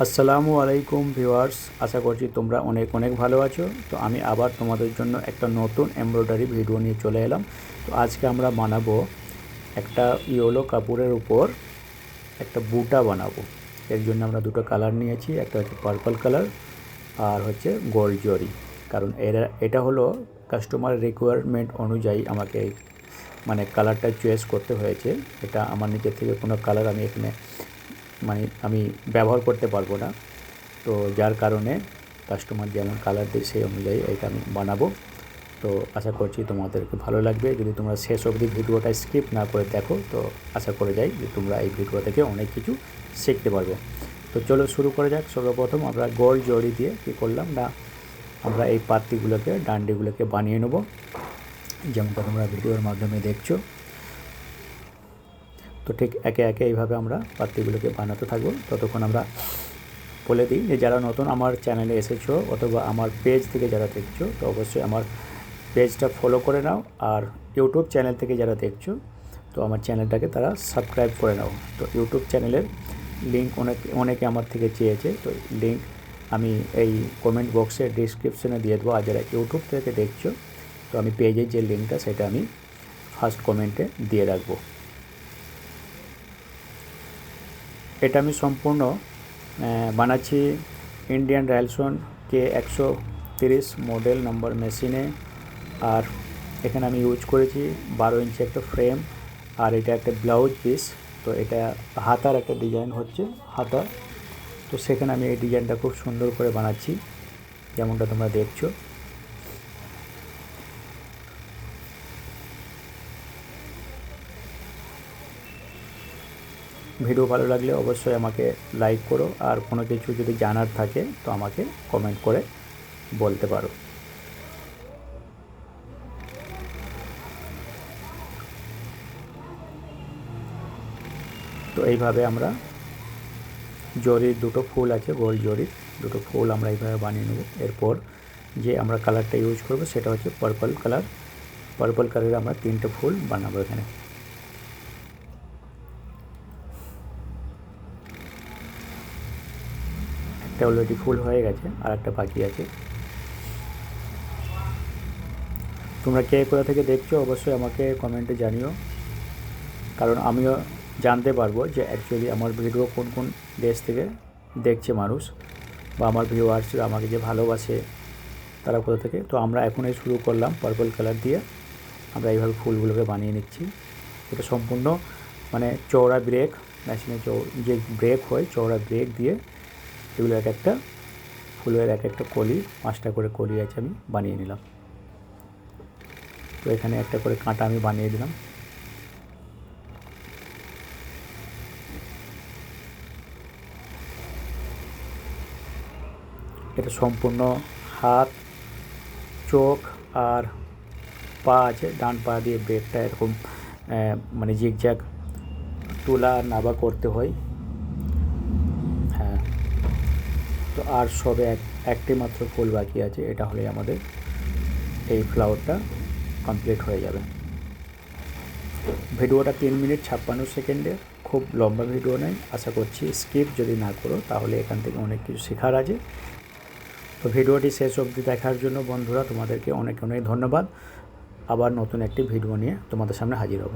আসসালামু আলাইকুম ভিউয়ার্স, আশা করছি তোমরা অনেক অনেক ভালো আছো। তো আমি আবার তোমাদের জন্য একটা নতুন এমব্রয়ডারি ভিডিও নিয়ে চলে এলাম। তো আজকে আমরা বানাবো একটা ইয়েলো কাপড়ের উপর একটা বুটা বানাবো। এর জন্য আমরা দুটো কালার নিয়েছি, একটা হচ্ছে পার্পল কালার আর হচ্ছে গোল্ড জরি। কারণ এটা হলো কাস্টমার রিকোয়ারমেন্ট অনুযায়ী আমাকে মানে কালারটা চয়েস করতে হয়েছে। এটা আমার নিজের থেকে কোনো কালার আমি এখানে আমি ব্যবহার করতে পারবো না। তো যার কারণে কাস্টমার যেমন কালার দেয় সেই অনুযায়ী এটা আমি বানাবো। তো আশা করছি তোমাদেরকে ভালো লাগবে। যদি তোমরা শেষ অবধি ভিডিওটা স্কিপ না করে দেখো তো আশা করে যাই যে তোমরা এই ভিডিও থেকে অনেক কিছু শিখতে পারবে। তো চলো শুরু করা যাক। সর্বপ্রথম আমরা গোল্ড জরি দিয়ে কী করলাম না, আমরা এই পাত্তিগুলোকে ডান্ডিগুলোকে বানিয়ে নেব, যেমনটা তোমরা ভিডিওর মাধ্যমে দেখছো। তো ঠিক একে একে এইভাবে আমরা পাত্তিগুলোকে বানাতে থাকবো। ততক্ষণ আমরা বলে দিই যে যারা নতুন আমার চ্যানেলে এসেছো অথবা আমার পেজ থেকে যারা দেখছো তো অবশ্যই আমার পেজটা ফলো করে নাও। আর ইউটিউব চ্যানেল থেকে যারা দেখছো তো আমার চ্যানেলটাকে তারা সাবস্ক্রাইব করে নাও। তো ইউটিউব চ্যানেলের লিঙ্ক অনেকে আমার থেকে চেয়েছে, তো লিঙ্ক আমি এই কমেন্ট বক্সে ডিসক্রিপশনে দিয়ে দেবো। আর যারা ইউটিউব থেকে দেখছো তো আমি পেজের যে লিঙ্কটা সেটা আমি ফার্স্ট কমেন্টে দিয়ে রাখবো। এটা আমি সম্পূর্ণ বানাচ্ছি ইন্ডিয়ান রাইলসন K130 মডেল নাম্বার মেশিনে। আর এখানে আমি ইউজ করেছি 12 ইঞ্চি একটা ফ্রেম, আর এটা একটা ব্লাউজ পিস। তো এটা হাতার একটা ডিজাইন হচ্ছে হাতা। তো সেখানে আমি এই ডিজাইনটা খুব সুন্দর করে বানাচ্ছি, যেমনটা তোমরা দেখছো। ভিডিও ভালো লাগলে অবশ্যই আমাকে লাইক করো, আর কোনো কিছু যদি জানার থাকে তো আমাকে কমেন্ট করে বলতে পারো। তো এইভাবে আমরা জরির দুটো ফুল আছে, গোল জরির দুটো ফুল আমরা এইভাবে বানিয়ে নেব। এরপর যে আমরা কালারটা ইউজ করব সেটা হচ্ছে পার্পল কালার। পার্পল কালারে আমরা 3টে ফুল বানাবো এখানে। একটা অলরেডি ফুল হয়ে গেছে, আর একটা বাকি আছে। তোমরা কে কোথা থেকে দেখছো অবশ্যই আমাকে কমেন্টে জানিও, কারণ আমিও জানতে পারবো যে অ্যাকচুয়ালি আমার ভিডিও কোন কোন দেশ থেকে দেখছে মানুষ, বা আমার ভিউয়ার্সরা আমাকে যে ভালোবাসে তারা কোথা থেকে। তো আমরা এখনই শুরু করলাম পার্পল কালার দিয়ে। আমরা এইভাবে ফুলগুলোকে বানিয়ে নিচ্ছি। এটা সম্পূর্ণ চওড়া ব্রেক, মেশিনে যে ব্রেক হয় চওড়া ব্রেক দিয়ে এগুলো এক একটা ফুলের এক একটা কলি, 5টা করে কলি আছে, আমি বানিয়ে নিলাম। তো এখানে একটা করে কাঁটা আমি বানিয়ে দিলাম। এটা সম্পূর্ণ হাত, চোখ আর পা আছে, ডান পা দিয়ে ব্রেকটা এরকম জিগজ্যাগ তোলা নাবা করতে হয়। হ্যাঁ, তো আর সবে একটি মাত্র ফুল বাকি আছে, এটা হলে আমাদের এই ফ্লাওয়ারটা কমপ্লিট হয়ে যাবে। ভিডিওটা 3 মিনিট 56 সেকেন্ডের, খুব লম্বা ভিডিও নেই। আশা করছি স্কিপ যদি না করো তাহলে এখান থেকে অনেক কিছু শেখার আছে। তো ভিডিওটি শেষ অবধি দেখার জন্য বন্ধুরা তোমাদেরকে অনেক অনেক ধন্যবাদ। আবার নতুন একটি ভিডিও নিয়ে তোমাদের সামনে হাজির হব।